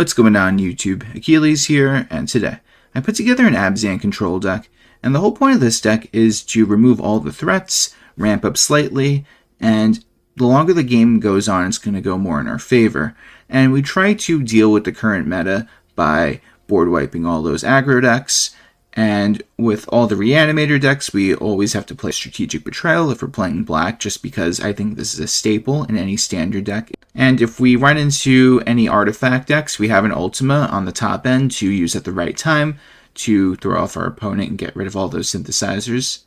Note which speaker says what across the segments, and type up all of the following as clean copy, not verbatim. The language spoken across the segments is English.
Speaker 1: What's going on YouTube? Achilles here, and today I put together an Abzan control deck, and the whole point of this deck is to remove all the threats, ramp up slightly, and the longer the game goes on, it's going to go more in our favor. And we try to deal with the current meta by board wiping all those aggro decks, and with all the reanimator decks, we always have to play Strategic Betrayal if we're playing black, just because I think this is a staple in any standard deck. And if we run into any artifact decks, we have an Ultima on the top end to use at the right time to throw off our opponent and get rid of all those synthesizers.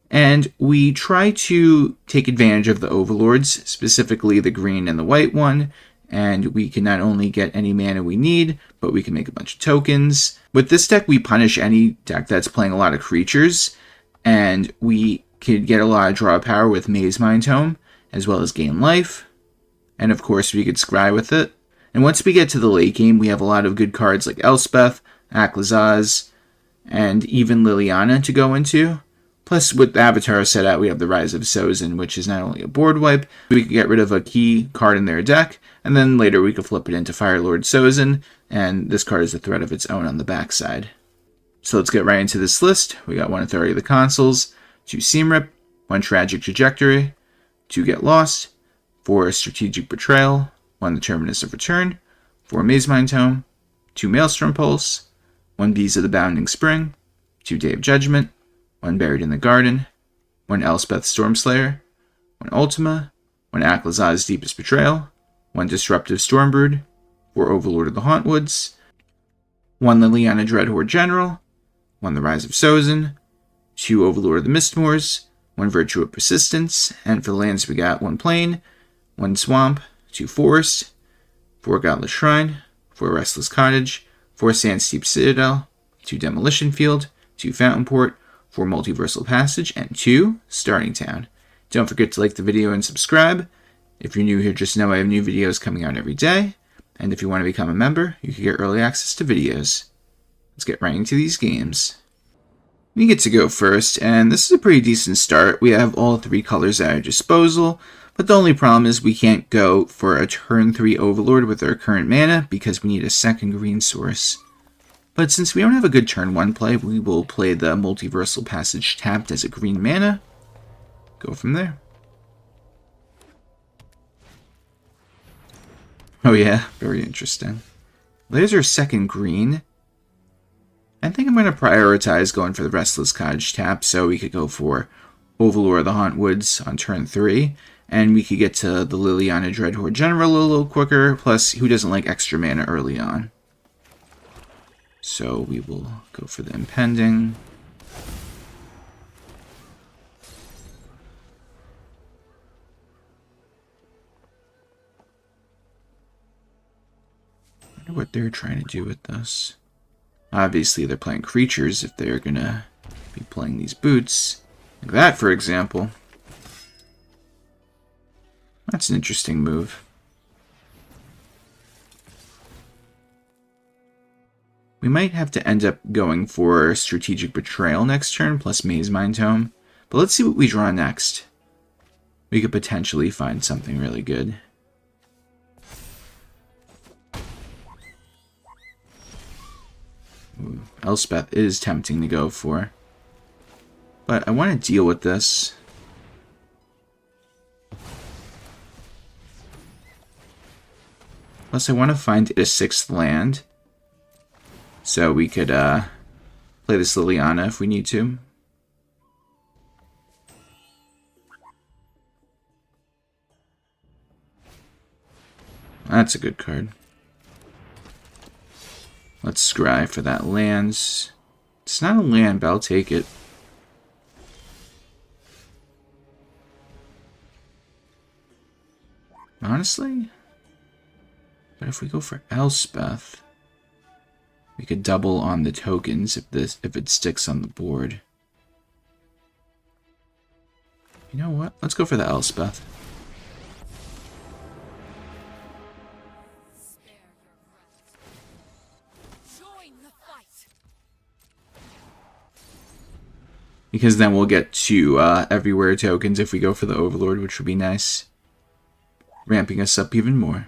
Speaker 1: And we try to take advantage of the Overlords, specifically the green and the white one, and we can not only get any mana we need, but we can make a bunch of tokens. With this deck, we punish any deck that's playing a lot of creatures, and we could get a lot of draw power with Mazemind Tome, as well as gain life. And of course, we could scry with it. And once we get to the late game, we have a lot of good cards like Elspeth, Aclazotz, and even Liliana to go into. Plus, with the Avatar set out, we have the Rise of Sozin, which is not only a board wipe, we could get rid of a key card in their deck, and then later we could flip it into Firelord Sozin, and this card is a threat of its own on the backside. So let's get right into this list. We got 1 Authority of the Consuls, 2 Seam Rip, 1 Tragic Trajectory, 2 Get Lost, 4 Strategic Betrayal, 1 The Terminus of Return, 4 Mazemind Tome, 2 Maelstrom Pulse, 1 Beza the Bounding Spring, 2 Day of Judgment, 1 Buried in the Garden, 1 Elspeth Stormslayer, 1 Ultima, 1 Aclazotz Deepest Betrayal, 1 Disruptive Stormbrood, 4 Overlord of the Hauntwoods, 1 Liliana Dreadhorde General, 1 The Rise of Sozin, 2 Overlord of the Mistmoors, 1 Virtue of Persistence, and for the lands we got 1 Plain, 1 Swamp, 2 Forest, 4 Godless Shrine, 4 Restless Cottage, 4 Sandsteppe Citadel, 2 Demolition Field, 2 Fountainport, 4 Multiversal Passage, and 2 Starting Town. Don't forget to like the video and subscribe. If you're new here, just know I have new videos coming out every day. And if you want to become a member, you can get early access to videos. Let's get right into these games. We get to go first, and this is a pretty decent start. We have all 3 colors at our disposal, but the only problem is we can't go for a turn 3 Overlord with our current mana because we need a second green source. But since we don't have a good turn 1 play, we will play the Multiversal Passage tapped as a green mana. Go from there. Oh yeah, very interesting. There's our second green. I think I'm going to prioritize going for the Restless Cottage tap, so we could go for Overlord of the Hauntwoods on turn 3, and we could get to the Liliana Dreadhorde General a little quicker, plus who doesn't like extra mana early on? So we will go for the Impending. I wonder what they're trying to do with this. Obviously they're playing creatures if they're gonna be playing these boots. Like that, for example. That's an interesting move. We might have to end up going for Strategic Betrayal next turn, plus Mazemind Tome. But let's see what we draw next. We could potentially find something really good. Ooh, Elspeth is tempting to go for. But I want to deal with this. Plus I want to find a 6th land. So we could play this Liliana if we need to. That's a good card. Let's scry for that lands. It's not a land, but I'll take it. Honestly? But if we go for Elspeth, we could double on the tokens if it sticks on the board. You know what? Let's go for the Elspeth. Because then we'll get 2 everywhere tokens if we go for the Overlord, which would be nice. Ramping us up even more.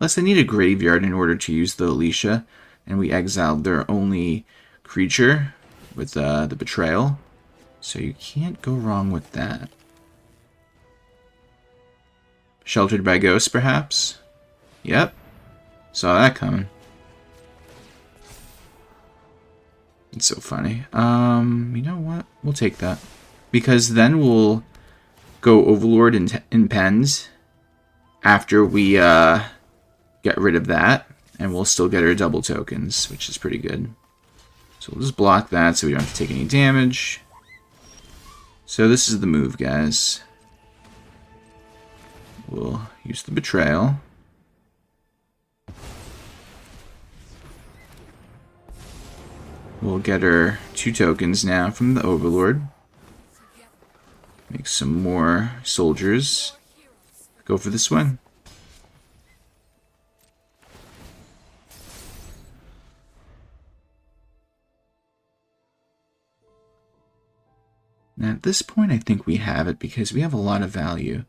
Speaker 1: Plus, they need a graveyard in order to use the Alicia, and we exiled their only creature with the Betrayal. So you can't go wrong with that. Sheltered by Ghosts, perhaps? Yep. Saw that coming. It's so funny. You know what? We'll take that. Because then we'll go Overlord in Pens after we get rid of that. And we'll still get our double tokens, which is pretty good. So we'll just block that so we don't have to take any damage. So this is the move, guys. We'll use the Betrayal. We'll get our 2 tokens now from the Overlord. Make some more soldiers. Go for the swing. Now at this point I think we have it because we have a lot of value.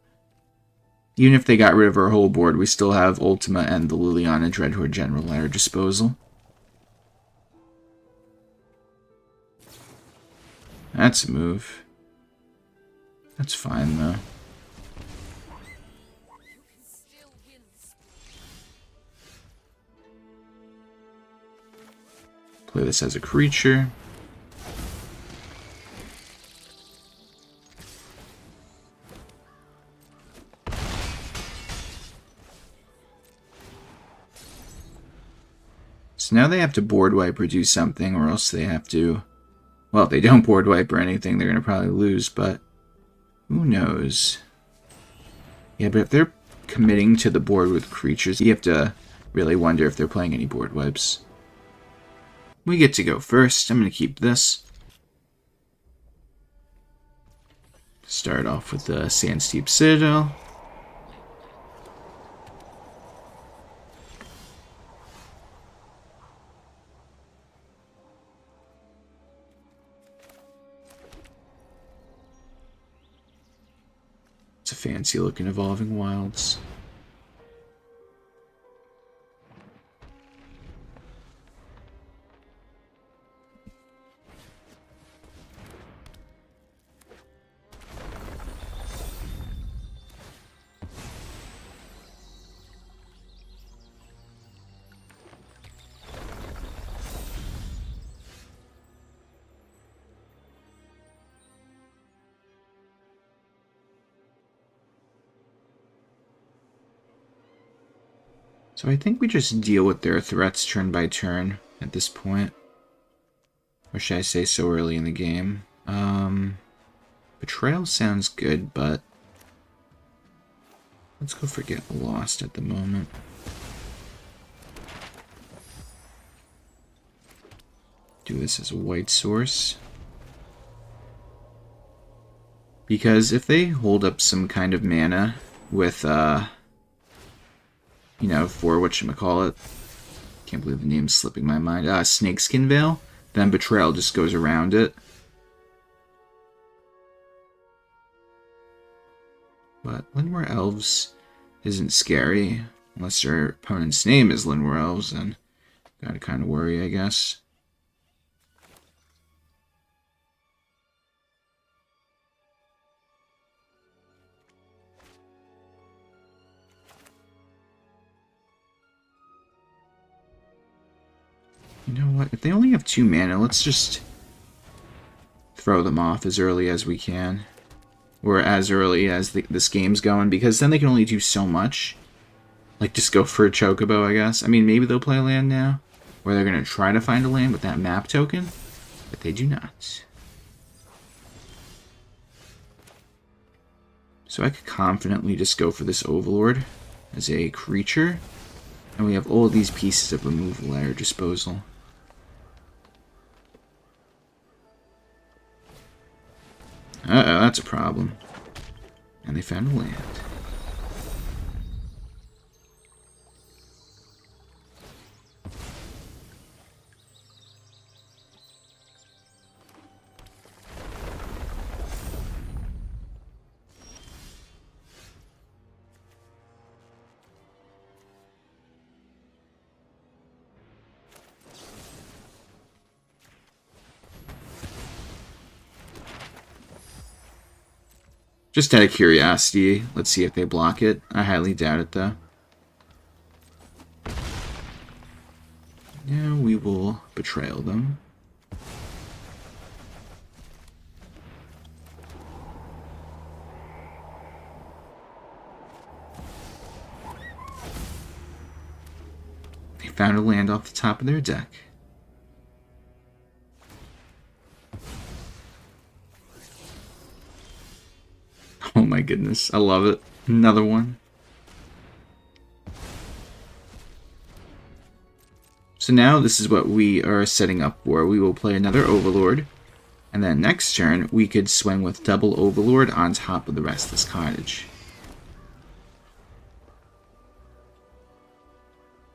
Speaker 1: Even if they got rid of our whole board, we still have Ultima and the Liliana Dreadhorde General at our disposal. That's a move. That's fine, though. Play this as a creature. So now they have to board wipe or do something, or else they have to... Well, if they don't board wipe or anything, they're going to probably lose, but who knows? Yeah, but if they're committing to the board with creatures, you have to really wonder if they're playing any board wipes. We get to go first. I'm going to keep this. Start off with the Sandsteppe Citadel. It's a fancy looking Evolving Wilds. So I think we just deal with their threats turn by turn at this point. Or should I say so early in the game? Betrayal sounds good, but let's go for Get Lost at the moment. Do this as a white source. Because if they hold up some kind of mana with, you know, for whatchamacallit, can't believe the name's slipping my mind, Snakeskin Veil, then Betrayal just goes around it. But Llanowar Elves isn't scary, unless their opponent's name is Llanowar Elves, then gotta kind of worry, I guess. You know what? If they only have 2 mana, let's just throw them off as early as we can. Or as early as this game's going, because then they can only do so much. Like, just go for a Chocobo, I guess. I mean, maybe they'll play a land now, or they're going to try to find a land with that map token, but they do not. So I could confidently just go for this Overlord as a creature, and we have all of these pieces of removal at our disposal. Uh-oh, that's a problem. And they found a land. Just out of curiosity, let's see if they block it. I highly doubt it, though. Now we will betrayal them. They found a land off the top of their deck. Oh my goodness, I love it. Another one. So now this is what we are setting up for. We will play another Overlord, and then next turn we could swing with double Overlord on top of the Restless Cottage.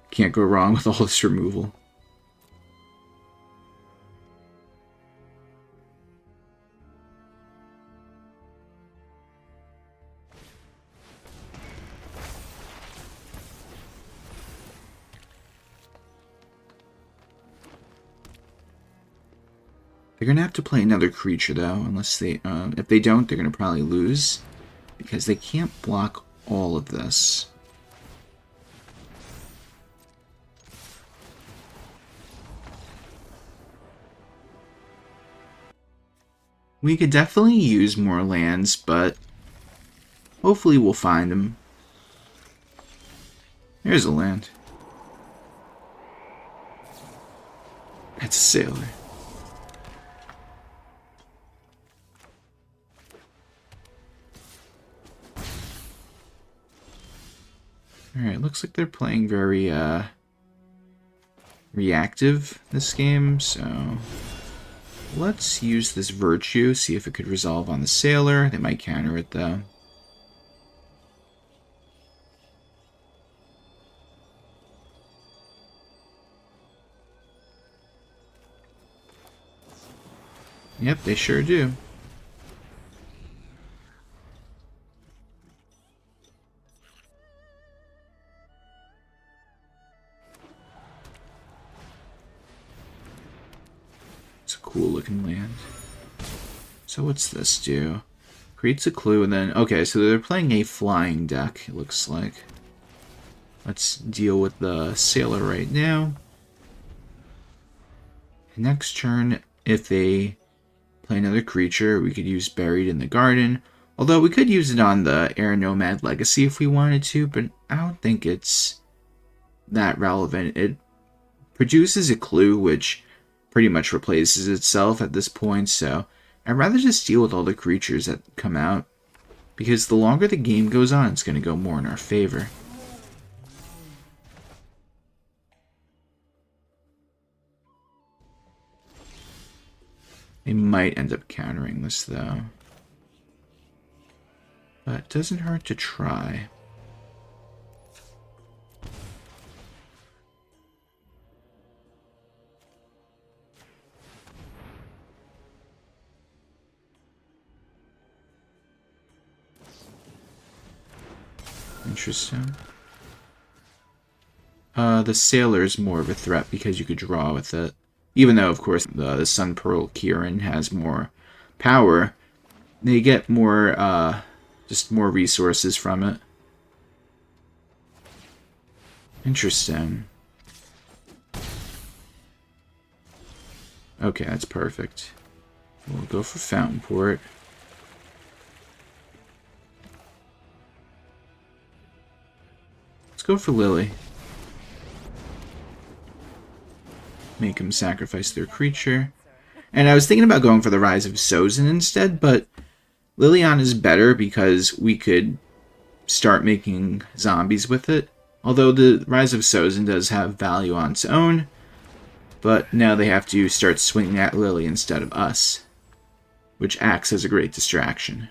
Speaker 1: Can't go wrong with all this removal. They're going to have to play another creature, though, unless they... if they don't, they're going to probably lose, because they can't block all of this. We could definitely use more lands, but hopefully we'll find them. There's a land. That's a sailor. Alright, looks like they're playing very, reactive this game, so let's use this Virtue, see if it could resolve on the Sailor. They might counter it, though. Yep, they sure do. It's a cool looking land. So what's this do? Creates a clue and then... Okay, so they're playing a flying deck, it looks like. Let's deal with the Sailor right now. Next turn, if they play another creature, we could use Buried in the Garden. Although we could use it on the Air Nomad Legacy if we wanted to, but I don't think it's that relevant. It produces a clue, which pretty much replaces itself at this point, so I'd rather just deal with all the creatures that come out, because the longer the game goes on, it's going to go more in our favor. They might end up countering this, though. But it doesn't hurt to try. Interesting. The Sailor is more of a threat because you could draw with it. Even though, of course, the Sun Pearl Kieran has more power, they get more, just more resources from it. Interesting. Okay, that's perfect. We'll go for Fountainport. Let's go for Lily. Make them sacrifice their creature. And I was thinking about going for the Rise of Sozin instead, but Liliana is better because we could start making zombies with it. Although the Rise of Sozin does have value on its own, but now they have to start swinging at Lily instead of us, which acts as a great distraction.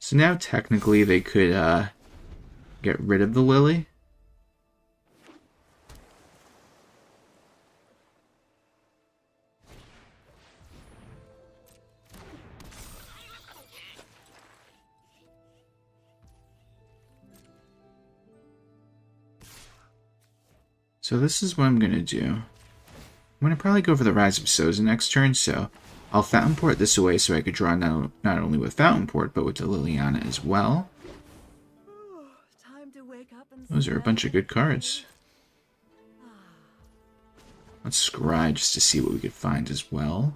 Speaker 1: So now technically they could get rid of the Lily. So this is what I'm going to do. I'm going to probably go for the Rise of Sozin next turn, so I'll Fountainport this away so I could draw not only with Fountainport, but with the Liliana as well. Those are a bunch of good cards. Let's scry just to see what we could find as well.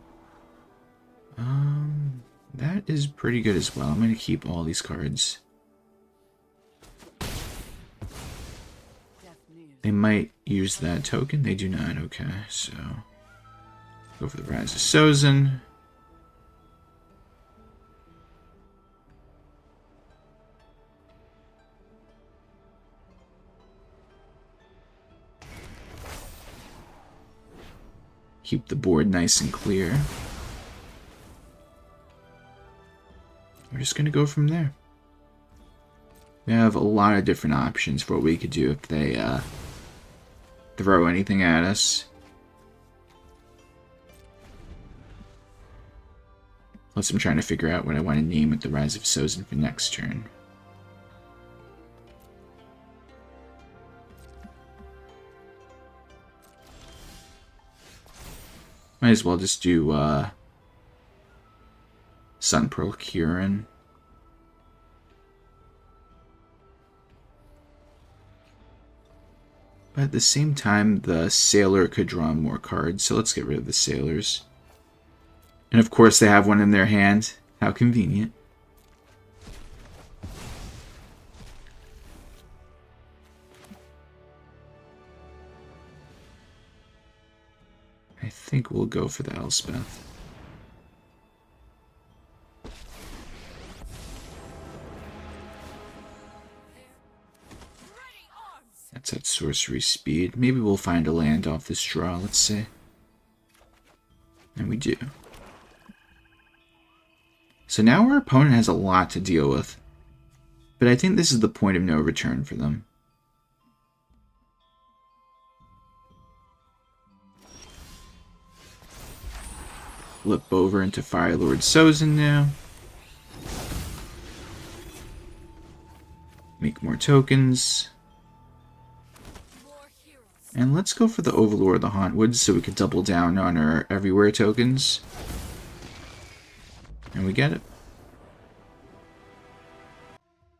Speaker 1: That is pretty good as well. I'm going to keep all these cards. They might use that token. They do not. Okay, so go for the Rise of Sozin. Keep the board nice and clear. We're just going to go from there. We have a lot of different options for what we could do if they throw anything at us. Plus I'm trying to figure out what I want to name with the Rise of Sozin for next turn. Might as well just do Sun Pearl Kieran. But at the same time, the Sailor could draw more cards, so let's get rid of the Sailors. And of course they have one in their hand. How convenient. I think we'll go for the Elspeth. That's at sorcery speed. Maybe we'll find a land off this draw, let's see. And we do. So now our opponent has a lot to deal with. But I think this is the point of no return for them. Flip over into Firelord Sozin now. Make more tokens. And let's go for the Overlord of the Hauntwoods so we can double down on our everywhere tokens. And we get it.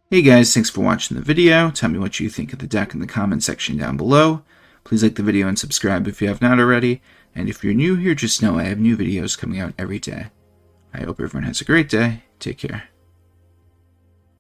Speaker 1: Hey guys, thanks for watching the video. Tell me what you think of the deck in the comment section down below. Please like the video and subscribe if you have not already. And if you're new here, just know I have new videos coming out every day. I hope everyone has a great day. Take care.